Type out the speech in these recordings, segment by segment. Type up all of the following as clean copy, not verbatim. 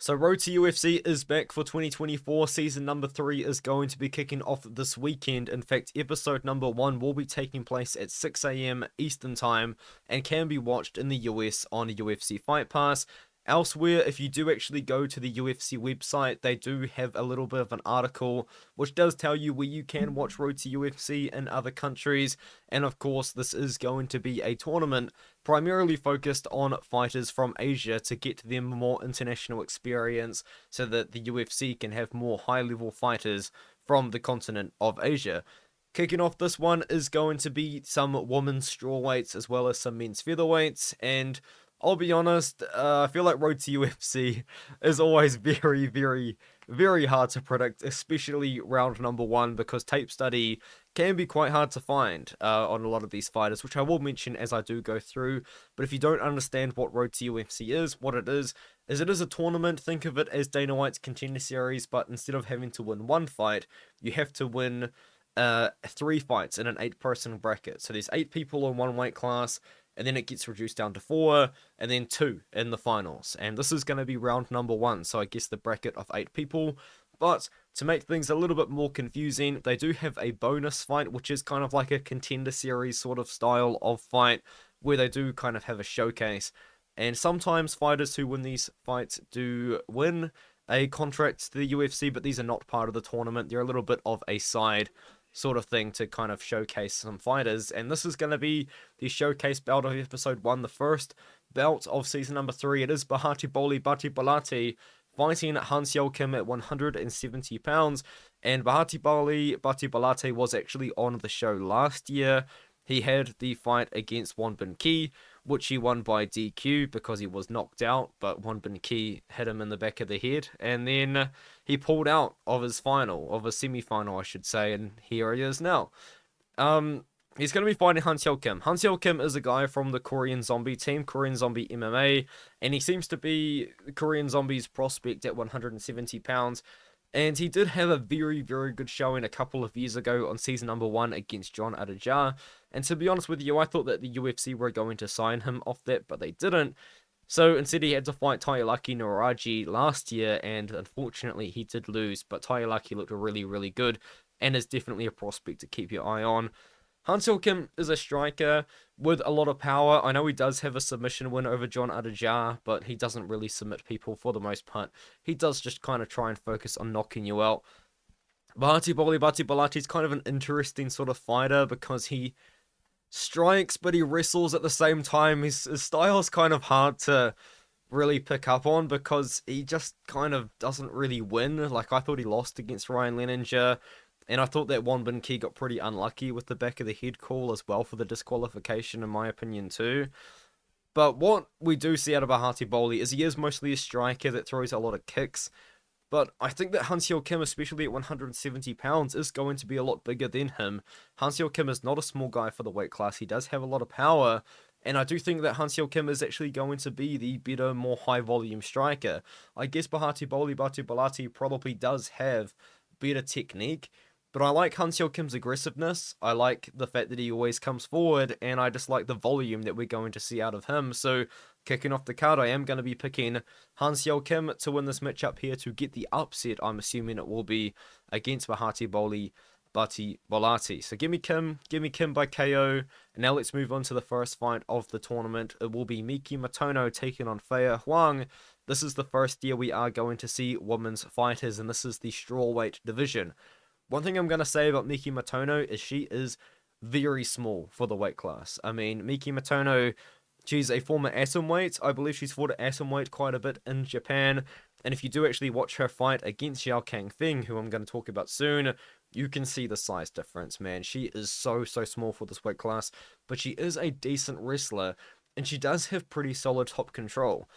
So Road to UFC is back for 2024. Season number 3 is going to be kicking off this weekend. In fact, episode number 1 will be taking place at 6 a.m. Eastern Time and can be watched in the US on UFC Fight Pass. Elsewhere, if you do actually go to the UFC website, they do have a little bit of an article which does tell you where you can watch Road to UFC in other countries. And of course, this is going to be a tournament primarily focused on fighters from Asia to get them more international experience so that the UFC can have more high-level fighters from the continent of Asia. Kicking off this one is going to be some women's strawweights as well as some men's featherweights, and I'll be honest, I feel like Road to UFC is always very hard to predict, especially round number 1, because tape study can be quite hard to find on a lot of these fighters, which I will mention as I do go through. But if you don't understand what Road to UFC is, what it is it is a tournament. Think of it as Dana White's Contender Series, but instead of having to win one fight, you have to win 3 fights in an 8-person bracket. So there's 8 people in one weight class, and then it gets reduced down to 4, and then 2 in the finals. And this is going to be round number 1, so I guess the bracket of 8 people. But to make things a little bit more confusing, they do have a bonus fight, which is kind of like a Contender Series sort of style of fight, where they do kind of have a showcase. And sometimes fighters who win these fights do win a contract to the UFC, but these are not part of the tournament. They're a little bit of a side sort of thing to kind of showcase some fighters. And this is going to be the showcase bout of episode 1, the first bout of season number 3. It is Bahatebole Batebolati fighting Xiaocan at 170 pounds. And Batebolati was actually on the show last year. He had the fight against Miki, which he won by DQ because he was knocked out, but Miki hit him in the back of the head, and then he pulled out of his semi-final, I should say, and here he is now. He's going to be fighting Xiaocan. Xiaocan is a guy from the Korean Zombie team, Korean Zombie MMA, and he seems to be Korean Zombie's prospect at 170 pounds. And he did have a very good showing a couple of years ago on season number 1 against John Adajar. And to be honest with you, I thought that the UFC were going to sign him off that, but they didn't. So instead he had to fight Taiyaki Noraji last year, and unfortunately he did lose. But Taiyaki looked really good, and is definitely a prospect to keep your eye on. Xiaocan is a striker with a lot of power. I know he does have a submission win over John Adajar, but he doesn't really submit people for the most part. He does just kind of try and focus on knocking you out. Bahatebole is kind of an interesting sort of fighter because he strikes, but he wrestles at the same time. His style is kind of hard to really pick up on because he just kind of doesn't really win. Like, I thought he lost against Ryan Leninger. And I thought that Miki got pretty unlucky with the back of the head call as well for the disqualification, in my opinion, too. But what we do see out of Bahatebole is he is mostly a striker that throws a lot of kicks. But I think that Xiaocan, especially at 170 pounds, is going to be a lot bigger than him. Xiaocan is not a small guy for the weight class. He does have a lot of power. And I do think that Xiaocan is actually going to be the better, more high-volume striker. I guess Batebolati probably does have better technique. But I like Xiaocan's aggressiveness, I like the fact that he always comes forward, and I just like the volume that we're going to see out of him. So, kicking off the card, I am going to be picking Xiaocan to win this matchup here to get the upset. I'm assuming it will be against Bahatebole Batebolati. So give me Kim by KO. And now let's move on to the first fight of the tournament. It will be Miki Motono taking on Feier Huang. This is the first year we are going to see women's fighters, and this is the strawweight division. One thing I'm going to say about Miki Motono is she is very small for the weight class. I mean, Miki Motono, she's a former atomweight. I believe she's fought at atomweight quite a bit in Japan. And if you do actually watch her fight against Feng, who I'm going to talk about soon, you can see the size difference, man. She is so small for this weight class. But she is a decent wrestler, and she does have pretty solid top control.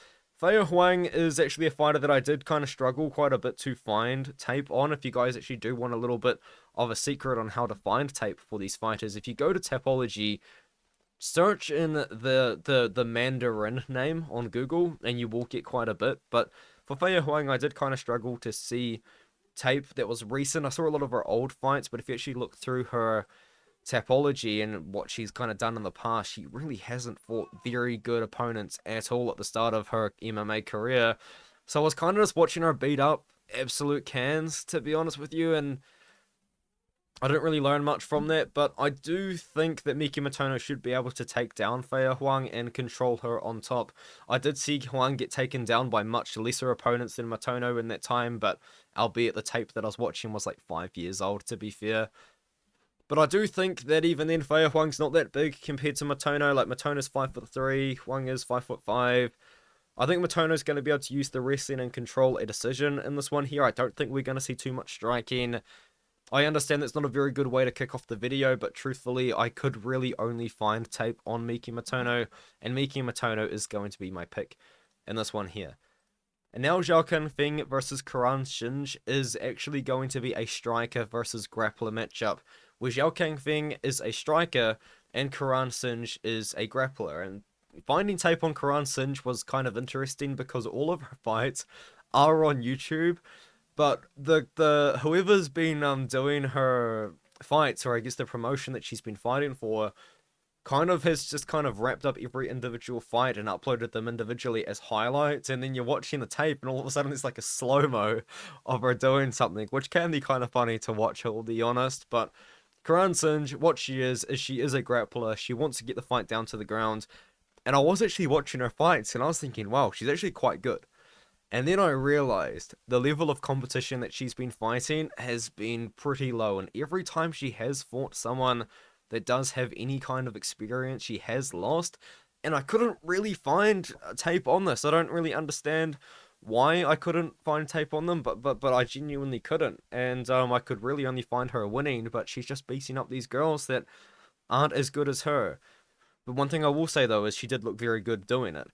Feier Huang is actually a fighter that I did kind of struggle quite a bit to find tape on. If you guys actually do want a little bit of a secret on how to find tape for these fighters, if you go to Tapology, search in the Mandarin name on Google, and you will get quite a bit. But for Feier Huang, I did kind of struggle to see tape that was recent. I saw a lot of her old fights, but if you actually look through her Tapology and what she's kind of done in the past, she really hasn't fought very good opponents at all at the start of her MMA career. So I was kind of just watching her beat up absolute cans, to be honest with you, and I didn't really learn much from that, but I do think that Miki Motono should be able to take down Feier Huang and control her on top. I did see Huang get taken down by much lesser opponents than Motono in that time, but albeit the tape that I was watching was like 5 years old, to be fair. But I do think that even then, Feier Huang's not that big compared to Motono. Like, Motono's 5'3", Huang is 5'5". I think Motono's going to be able to use the wrestling and control a decision in this one here. I don't think we're going to see too much striking. I understand that's not a very good way to kick off the video, but truthfully, I could really only find tape on Miki Motono, and Miki Motono is going to be my pick in this one here. And now Xiaocan Feng versus Kiran Shin is actually going to be a striker versus grappler matchup, where Xiaocan Feng is a striker and Kiran Shin is a grappler. And finding tape on Kiran Shin was kind of interesting because all of her fights are on YouTube. But the whoever's been doing her fights, or I guess the promotion that she's been fighting for, kind of has just kind of wrapped up every individual fight and uploaded them individually as highlights, and then you're watching the tape and all of a sudden it's like a slow-mo of her doing something, which can be kind of funny to watch, I'll be honest. But Kiran Singh, what she is she is a grappler. She wants to get the fight down to the ground, and I was actually watching her fights and I was thinking, wow, she's actually quite good. And then I realized the level of competition that she's been fighting has been pretty low. And every time she has fought someone that does have any kind of experience, she has lost. And I couldn't really find tape on this. I don't really understand why I couldn't find tape on them, but I genuinely couldn't. And I could really only find her winning, but she's just beating up these girls that aren't as good as her. But one thing I will say though is she did look very good doing it.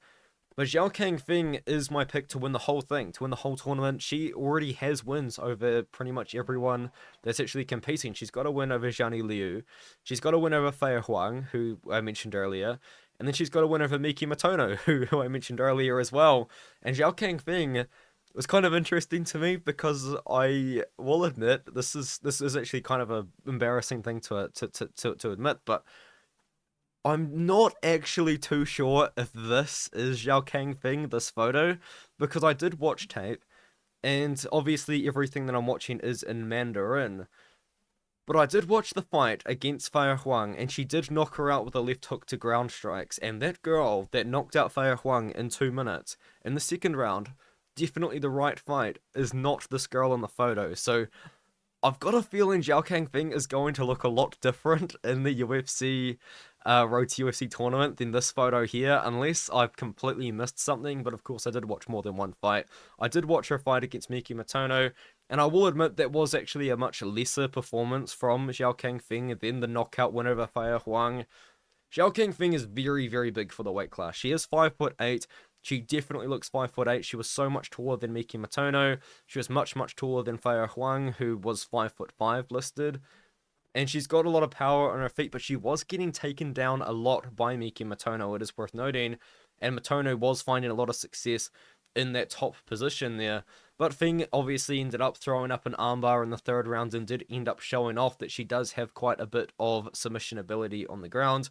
But Xiaocan Feng is my pick to win the whole thing, to win the whole tournament. She already has wins over pretty much everyone that's actually competing. She's got a win over Zhani Liu. She's got a win over Feier Huang, who I mentioned earlier. And then she's got a win over Miki Motono, who I mentioned earlier as well. And Xiaocan Feng was kind of interesting to me because I will admit this is actually kind of an embarrassing thing to admit, but I'm not actually too sure if this is Xiaocan Feng, this photo, because I did watch tape, and obviously everything that I'm watching is in Mandarin. But I did watch the fight against Feier Huang, and she did knock her out with a left hook to ground strikes, and that girl that knocked out Feier Huang in 2 minutes, in the second round, definitely the right fight, is not this girl in the photo. So I've got a feeling Xiaocan Feng is going to look a lot different in the UFC Road to UFC tournament than this photo here, unless I've completely missed something. But of course, I did watch more than one fight. I did watch her fight against Miki Motono, and I will admit that was actually a much lesser performance from Xiaocan Feng than the knockout win over Feier Huang. Xiaocan Feng is very, very big for the weight class. She is 5'8". She definitely looks 5'8". She was so much taller than Miki Motono. She was much, much taller than Feier Huang, who was 5'5" listed. And she's got a lot of power on her feet, but she was getting taken down a lot by Miki Motono, it is worth noting. And Motono was finding a lot of success in that top position there. But Feng obviously ended up throwing up an armbar in the third round and did end up showing off that she does have quite a bit of submission ability on the ground.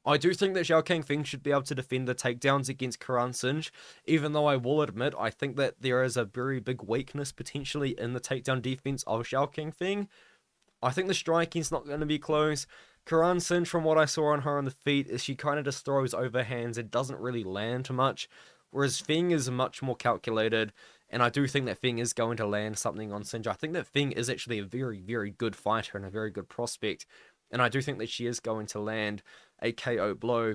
I do think that Xiaocan Feng should be able to defend the takedowns against Kiran Singh, even though I will admit I think that there is a very big weakness potentially in the takedown defense of Xiaocan Feng. I think the striking's not going to be close. Kiran Singh, from what I saw on her on the feet, is she kind of just throws overhands and doesn't really land much, whereas Feng is much more calculated, and I do think that Feng is going to land something on Singh. I think that Feng is actually a very, very good fighter and a very good prospect, and I do think that she is going to land a KO blow.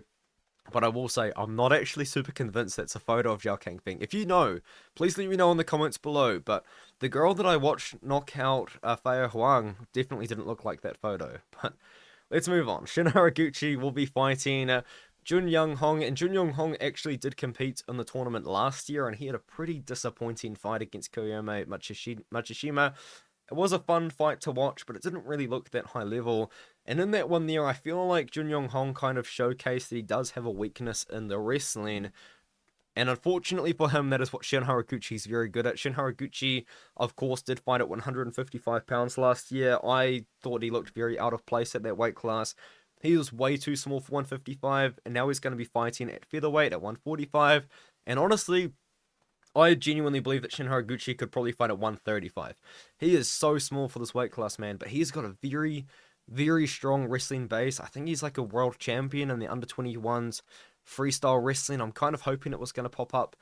But I will say, I'm not actually super convinced that's a photo of Xiaocan Feng. If you know, please let me know in the comments below. But the girl that I watched knock out Feier Huang definitely didn't look like that photo. But let's move on. Shin Haraguchi will be fighting Junyoung Hong. And Junyoung Hong actually did compete in the tournament last year, and he had a pretty disappointing fight against Koyome Machishima. It was a fun fight to watch, but it didn't really look that high level. And in that one there, I feel like Junyoung Hong kind of showcased that he does have a weakness in the wrestling. And unfortunately for him, that is what Shin Haraguchi is very good at. Shin Haraguchi, of course, did fight at 155 pounds last year. I thought he looked very out of place at that weight class. He was way too small for 155, and now he's going to be fighting at featherweight at 145. And honestly, I genuinely believe that Shin Haraguchi could probably fight at 135. He is so small for this weight class, man, but he's got a very, very strong wrestling base. I think he's like a world champion in the under 21s freestyle wrestling. I'm kind of hoping it was going to pop up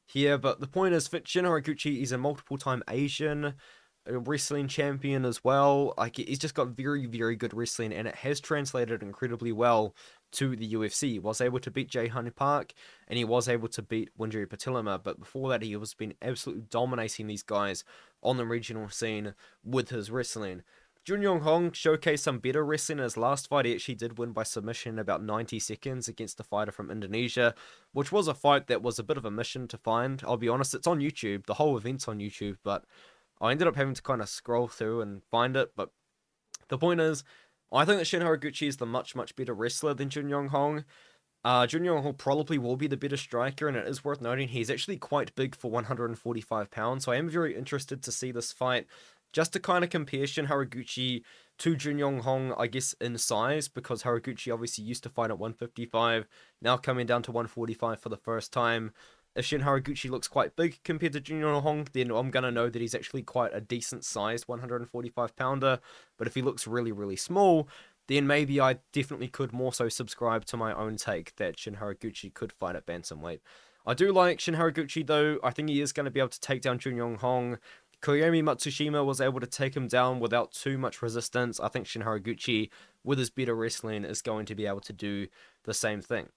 here, but the point is, Shin Haraguchi is a multiple time Asian wrestling champion as well. Like, he's just got very, very good wrestling, and it has translated incredibly well to the UFC. He was able to beat Jae-Hyun Park, and he was able to beat Winjiri Patilima, but before that he was been absolutely dominating these guys on the regional scene with his wrestling. Jun Yong Hong showcased some better wrestling in his last fight. He actually did win by submission in about 90 seconds against a fighter from Indonesia, which was a fight that was a bit of a mission to find. I'll be honest, it's on YouTube. The whole event's on YouTube, but I ended up having to kind of scroll through and find it. But the point is, I think that Shin Haraguchi is the much, much better wrestler than Jun Yong Hong. Jun Yong Hong probably will be the better striker, and it is worth noting he's actually quite big for 145 pounds, so I am very interested to see this fight, just to kind of compare Shin Haraguchi to Jun Yong Hong, I guess, in size, because Haraguchi obviously used to fight at 155, now coming down to 145 for the first time. If Shin Haraguchi looks quite big compared to Jun Yong Hong, then I'm going to know that he's actually quite a decent sized 145 pounder, but if he looks really, really small, then maybe I definitely could more so subscribe to my own take that Shin Haraguchi could fight at bantamweight. I do like Shin Haraguchi though. I think he is going to be able to take down Jun Yong Hong. Koyomi Matsushima was able to take him down without too much resistance. I think Shin Haraguchi, with his better wrestling, is going to be able to do the same thing.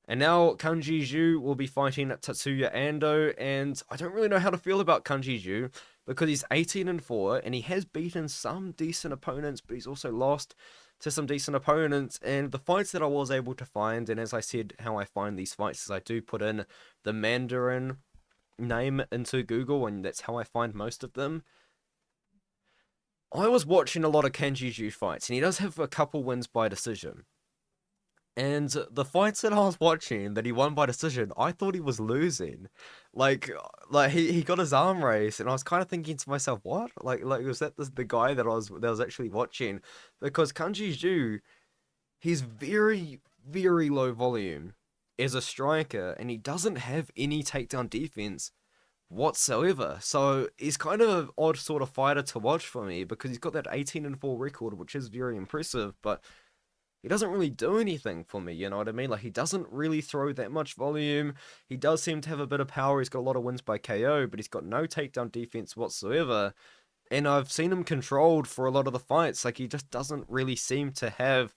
And now Kangjie Zhu will be fighting Tatsuya Ando, and I don't really know how to feel about Kangjie Zhu because he's 18-4 and he has beaten some decent opponents, but he's also lost to some decent opponents. And the fights that I was able to find, and as I said, how I find these fights is I do put in the Mandarin name into Google, and that's how I find most of them. I was watching a lot of Kangjie Zhu fights, and he does have a couple wins by decision. And the fights that I was watching that he won by decision, I thought he was losing. Like, he got his arm raised, and I was kind of thinking to myself, what? Like was that the guy that I was actually watching? Because Kangjie Zhu, he's very, very low volume as a striker, and he doesn't have any takedown defense whatsoever. So he's kind of an odd sort of fighter to watch for me because he's got that 18-4 record, which is very impressive, but he doesn't really do anything for me, you know what I mean? Like, he doesn't really throw that much volume. He does seem to have a bit of power. He's got a lot of wins by KO, but he's got no takedown defense whatsoever. And I've seen him controlled for a lot of the fights. Like, he just doesn't really seem to have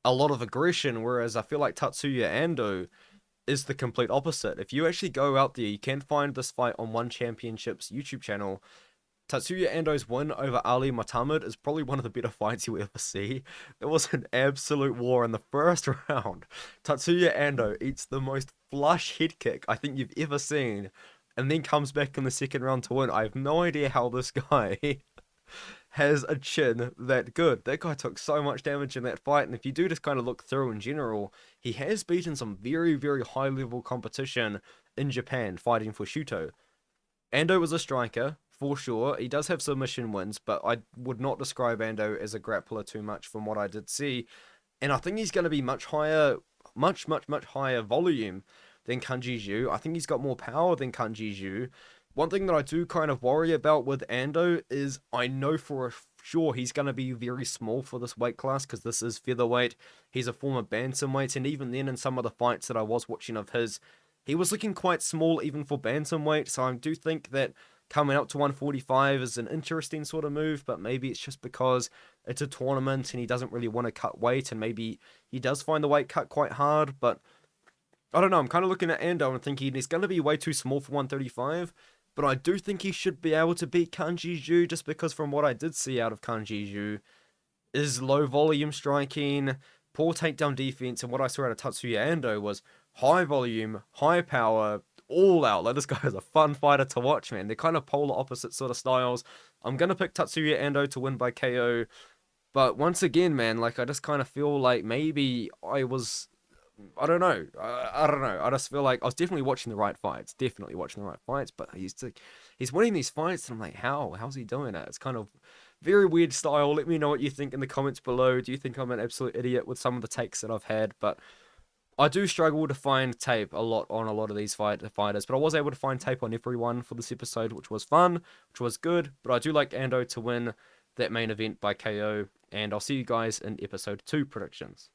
a lot of aggression, whereas I feel like Tatsuya Ando is the complete opposite. If you actually go out there, you can find this fight on One Championship's YouTube channel. Tatsuya Ando's win over Ali Muhammad is probably one of the better fights you'll ever see. There was an absolute war in the first round. Tatsuya Ando eats the most flush head kick I think you've ever seen, and then comes back in the second round to win. I have no idea how this guy has a chin that good. That guy took so much damage in that fight, and if you do just kind of look through in general, he has beaten some very, very high level competition in Japan fighting for Shuto. Ando was a striker, for sure. He does have submission wins, but I would not describe Ando as a grappler too much from what I did see. And I think he's going to be much higher, much higher volume than Kangjie Zhu. I think he's got more power than Kangjie Zhu. One thing that I do kind of worry about with Ando is I know for sure he's going to be very small for this weight class because this is featherweight. He's a former bantamweight, and even then in some of the fights that I was watching of his, he was looking quite small even for bantamweight. So I do think that coming up to 145 is an interesting sort of move, but maybe it's just because it's a tournament and he doesn't really want to cut weight, and maybe he does find the weight cut quite hard, but I don't know. I'm kind of looking at Ando and thinking he's going to be way too small for 135, but I do think he should be able to beat Kangjie Zhu just because from what I did see out of Kangjie Zhu is low volume striking, poor takedown defense, and what I saw out of Tatsuya Ando was high volume, high power, all out. Like, this guy is a fun fighter to watch, man. They're kind of polar opposite sort of styles. I'm going to pick Tatsuya Ando to win by KO, but once again, man, like, I just kind of feel like maybe I don't know. I don't know. I just feel like I was definitely watching the right fights. Definitely watching the right fights. But he's winning these fights, and I'm like, how's he doing it? It's kind of very weird style. Let me know what you think in the comments below. Do you think I'm an absolute idiot with some of the takes that I've had? But I do struggle to find tape a lot on a lot of these fighters, but I was able to find tape on everyone for this episode, which was fun, which was good. But I do like Ando to win that main event by KO, and I'll see you guys in episode 2 predictions.